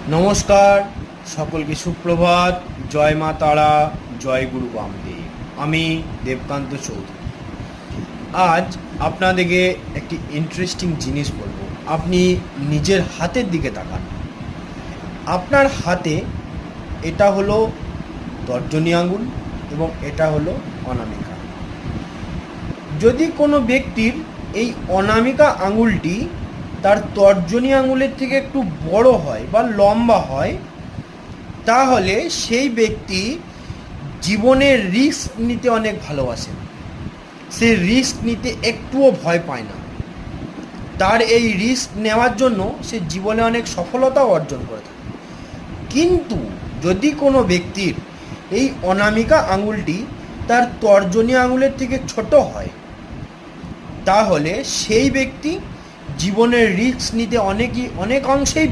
নমস্কার, সকলকে সুপ্রভাত। জয় মা তারা, জয় গুরু বামদেব। আমি দেবকান্ত চৌধুরী। আজ আপনাদেরকে একটি ইন্টারেস্টিং জিনিস বলবো। আপনি নিজের হাতের দিকে তাকান। আপনার হাতে এটা হলো তর্জনী আঙুল এবং এটা হলো অনামিকা। যদি কোনো ব্যক্তির এই অনামিকা আঙুলটি তার তর্জনী আঙুলের থেকে একটু বড় হয় বা লম্বা হয়, তাহলে সেই ব্যক্তি জীবনের রিস্ক নিতে অনেক ভালোবাসেন। সে রিস্ক নিতে একটুও ভয় পায় না। তার এই রিস্ক নেওয়ার জন্য সে জীবনে অনেক সফলতাও অর্জন করে থাকে। কিন্তু যদি কোনো ব্যক্তির এই অনামিকা আঙুলটি তার তর্জনী আঙুলের থেকে ছোট হয়, তাহলে সেই ব্যক্তি জীবনের রিস্ক নিতে অনেক অংশেই